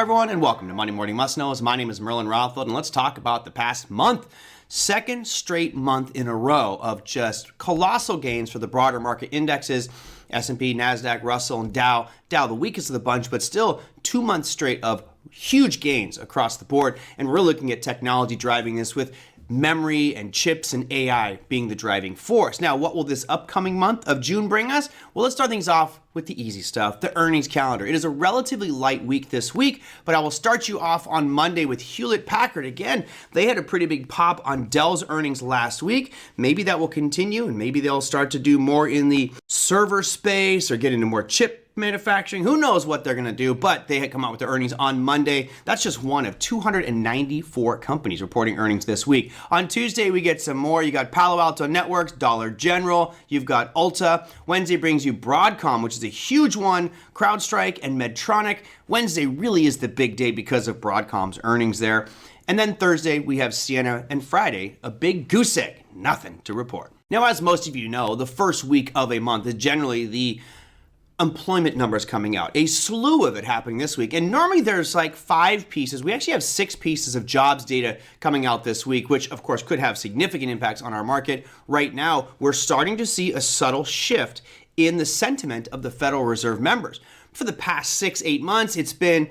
everyone, and welcome to Monday Morning Must Knows. My name is Merlin Rothfeld, and let's talk about the past month. Second straight month in a row of just colossal gains for the broader market indexes. S&P, NASDAQ, Russell, and Dow. Dow, the weakest of the bunch, but still 2 months straight of huge gains across the board. And we're looking at technology driving this, with memory and chips and AI being the driving force. Now, what will this upcoming month of June bring us? Well, let's start things off with the easy stuff, the earnings calendar. It is a relatively light week this week, but I will start you off on Monday with Hewlett Packard. Again, they had a pretty big pop on Dell's earnings last week. Maybe that will continue, and maybe they'll start to do more in the server space or get into more chip manufacturing. Who knows what they're going to do, but they had come out with their earnings on Monday. That's just one of 294 companies reporting earnings this week. On Tuesday, we get some more. You got Palo Alto Networks, Dollar General. You've got Ulta. Wednesday brings you Broadcom, which is a huge one, CrowdStrike, and Medtronic. Wednesday really is the big day because of Broadcom's earnings there. And then Thursday, we have Ciena, and Friday, a big goose egg. Nothing to report. Now, as most of you know, the first week of a month is generally the employment numbers coming out. A slew of it happening this week. And normally there's like 5 pieces. We actually have 6 pieces of jobs data coming out this week, which of course could have significant impacts on our market. Right now, we're starting to see a subtle shift in the sentiment of the Federal Reserve members. For the past 6-8 months, it's been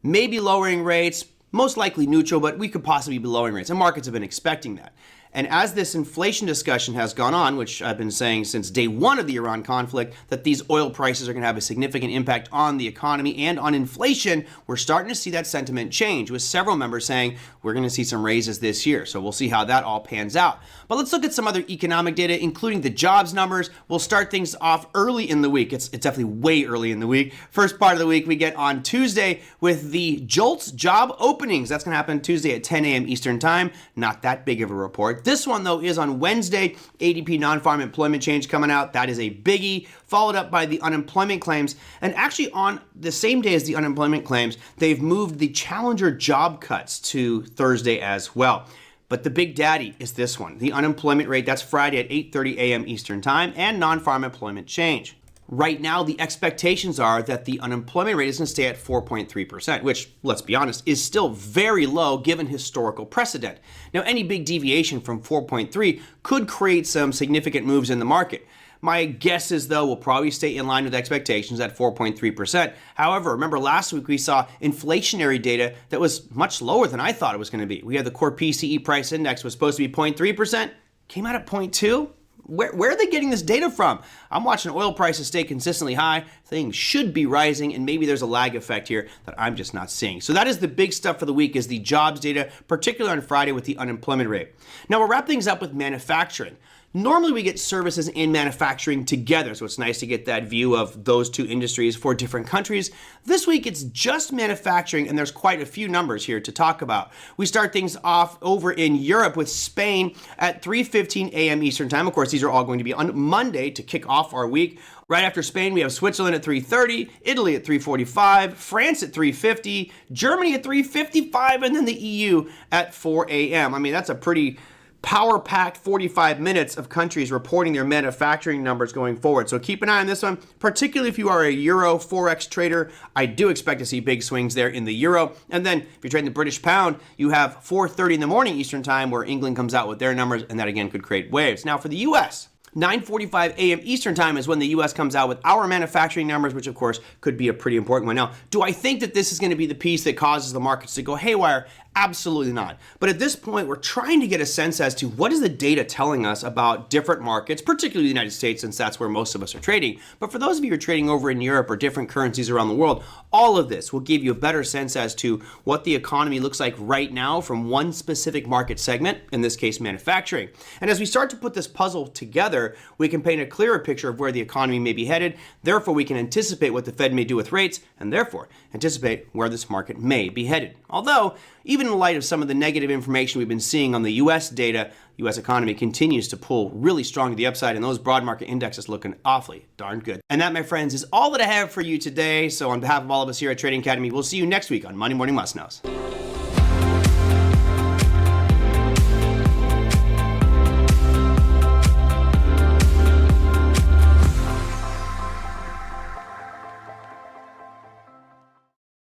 maybe lowering rates, most likely neutral, but we could possibly be lowering rates. And markets have been expecting that. And as this inflation discussion has gone on, which I've been saying since day one of the Iran conflict, that these oil prices are going to have a significant impact on the economy and on inflation, we're starting to see that sentiment change, with several members saying we're going to see some raises this year. So we'll see how that all pans out. But let's look at some other economic data, including the jobs numbers. We'll start things off early in the week. It's definitely way early in the week. First part of the week we get on Tuesday with the JOLTS job openings. That's going to happen Tuesday at 10 a.m. Eastern time. Not that big of a report. This one, though, is on Wednesday. ADP non-farm employment change coming out. That is a biggie, followed up by the unemployment claims. And actually on the same day as the unemployment claims, they've moved the challenger job cuts to Thursday as well. But the big daddy is this one, the unemployment rate. That's Friday at 8:30 a.m. Eastern time, and non-farm employment change. Right now, the expectations are that the unemployment rate is going to stay at 4.3%, which, let's be honest, is still very low given historical precedent. Now, any big deviation from 4.3 could create some significant moves in the market. My guess is, though, we'll probably stay in line with expectations at 4.3%. However, remember last week we saw inflationary data that was much lower than I thought it was going to be. We had the Core PCE price index was supposed to be 0.3%, came out at 0.2%. Where are they getting this data from? I'm watching oil prices stay consistently high. Things should be rising, and maybe there's a lag effect here that I'm just not seeing. So that is the big stuff for the week, is the jobs data, particularly on Friday with the unemployment rate. Now we'll wrap things up with manufacturing. Normally we get services and manufacturing together, so it's nice to get that view of those two industries for different countries. This week it's just manufacturing, and there's quite a few numbers here to talk about. We start things off over in Europe with Spain at 3:15 a.m. Eastern time. Of course, these are all going to be on Monday to kick off our week. Right after Spain, we have Switzerland at 3:30, Italy at 3:45, France at 3:50, Germany at 3:55, and then the EU at 4 a.m. I mean, that's a pretty power-packed 45 minutes of countries reporting their manufacturing numbers going forward. So keep an eye on this one, particularly if you are a Euro Forex trader. I do expect to see big swings there in the Euro. And then if you're trading the British Pound, you have 4:30 in the morning Eastern time where England comes out with their numbers, and that again could create waves. Now for the US, 9:45 a.m. Eastern time is when the U.S. comes out with our manufacturing numbers, which of course could be a pretty important one. Now, do I think that this is going to be the piece that causes the markets to go haywire? Absolutely not. But at this point, we're trying to get a sense as to what is the data telling us about different markets, particularly the United States, since that's where most of us are trading. But for those of you who are trading over in Europe or different currencies around the world, all of this will give you a better sense as to what the economy looks like right now from one specific market segment, in this case, manufacturing. And as we start to put this puzzle together, we can paint a clearer picture of where the economy may be headed. Therefore, we can anticipate what the Fed may do with rates, and therefore anticipate where this market may be headed. Although, even in light of some of the negative information we've been seeing on the U.S. data, U.S. economy continues to pull really strong to the upside, and those broad market indexes looking awfully darn good. And that, my friends, is all that I have for you today. So on behalf of all of us here at Trading Academy, we'll see you next week on Monday Morning Must Knows.